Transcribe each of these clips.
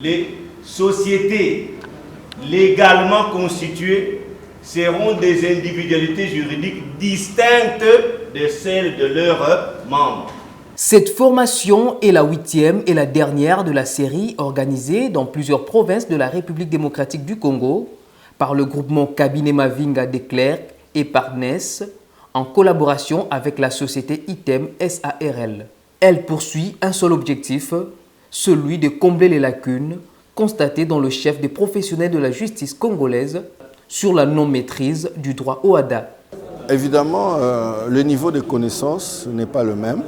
Les sociétés légalement constituées seront des individualités juridiques distinctes de celles de leurs membres. Cette formation est la 8e et la dernière de la série organisée dans plusieurs provinces de la République démocratique du Congo par le groupement Cabinet Mavinga de Clerc et Partners en collaboration avec la société ITEM SARL. Elle poursuit un seul objectif, celui de combler les lacunes constatées dans le chef des professionnels de la justice congolaise sur la non-maîtrise du droit OHADA. Évidemment, le niveau de connaissance n'est pas le même.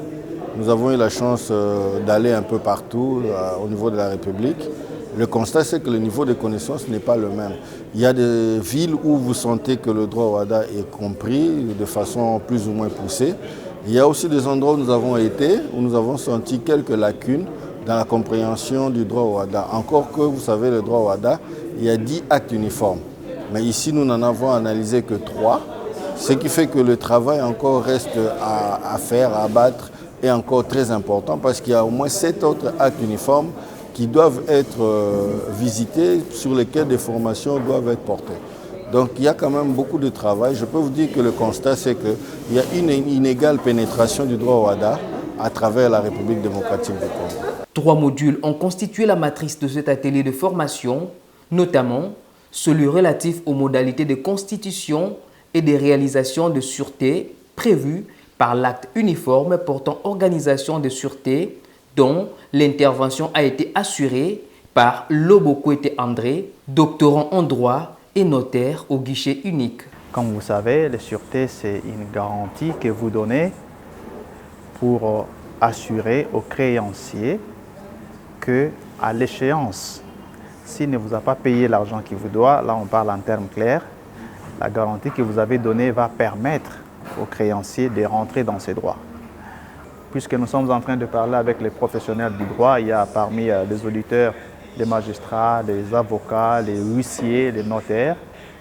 Nous avons eu la chance d'aller un peu partout au niveau de la République. Le constat, c'est que le niveau de connaissance n'est pas le même. Il y a des villes où vous sentez que le droit OHADA est compris de façon plus ou moins poussée. Il y a aussi des endroits où nous avons été, où nous avons senti quelques lacunes dans la compréhension du droit OHADA. Encore que, vous savez, le droit OHADA, il y a 10 actes uniformes. Mais ici, nous n'en avons analysé que 3, ce qui fait que le travail encore reste à faire, à abattre, est encore très important parce qu'il y a au moins 7 autres actes uniformes qui doivent être visités, sur lesquels des formations doivent être portées. Donc il y a quand même beaucoup de travail. Je peux vous dire que le constat, c'est qu'il y a une inégale pénétration du droit OHADA à travers la République démocratique du Congo. 3 modules ont constitué la matrice de cet atelier de formation, notamment celui relatif aux modalités de constitution et des réalisations de sûreté prévues par l'acte uniforme portant organisation de sûreté, dont l'intervention a été assurée par Lobokwete André, doctorant en droit et notaire au guichet unique. Comme vous savez, la sûreté, c'est une garantie que vous donnez pour assurer au créancier qu'à l'échéance, s'il ne vous a pas payé l'argent qu'il vous doit, là on parle en termes clairs, la garantie que vous avez donnée va permettre au créancier de rentrer dans ses droits. Puisque nous sommes en train de parler avec les professionnels du droit, il y a parmi les auditeurs, les magistrats, les avocats, les huissiers, les notaires,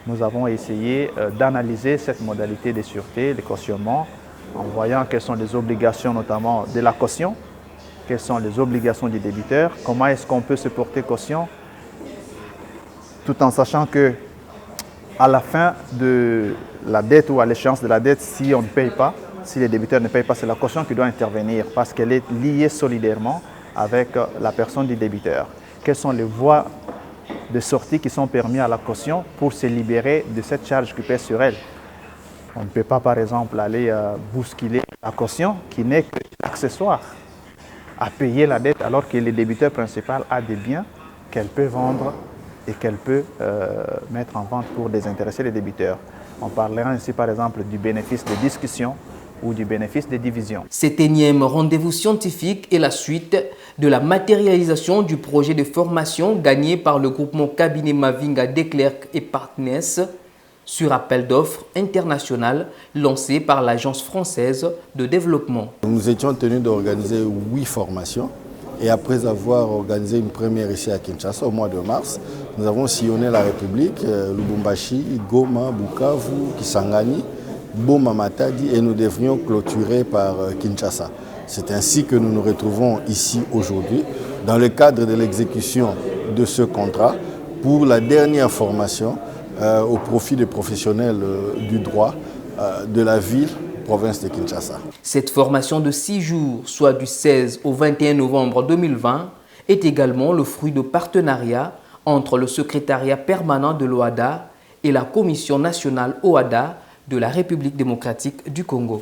nous avons essayé d'analyser cette modalité de sûreté, le cautionnement, en voyant quelles sont les obligations notamment de la caution, quelles sont les obligations du débiteur, comment est-ce qu'on peut se porter caution, tout en sachant que à la fin de la dette ou à l'échéance de la dette, si on ne paye pas, si les débiteurs ne payent pas, c'est la caution qui doit intervenir parce qu'elle est liée solidairement avec la personne du débiteur. Quelles sont les voies de sortie qui sont permises à la caution pour se libérer de cette charge qui pèse sur elle? On ne peut pas, par exemple, aller bousculer la caution qui n'est qu'accessoire à payer la dette alors que le débiteur principal a des biens qu'elle peut vendre et qu'elle peut mettre en vente pour désintéresser les débiteurs. On parlera ainsi par exemple du bénéfice de discussion ou du bénéfice de division. Cet énième rendez-vous scientifique est la suite de la matérialisation du projet de formation gagné par le groupement Cabinet Mavinga de Clerc et Partners sur appel d'offres international lancé par l'Agence française de développement. Nous étions tenus d'organiser 8 formations. Et après avoir organisé une première ici à Kinshasa au mois de mars, nous avons sillonné la République, Lubumbashi, Goma, Bukavu, Kisangani, Boma, Matadi, et nous devrions clôturer par Kinshasa. C'est ainsi que nous nous retrouvons ici aujourd'hui, dans le cadre de l'exécution de ce contrat, pour la dernière formation au profit des professionnels du droit de la ville, province de Kinshasa. Cette formation de 6 jours, soit du 16 au 21 novembre 2020, est également le fruit de partenariat entre le secrétariat permanent de l'OHADA et la Commission nationale OHADA de la République démocratique du Congo.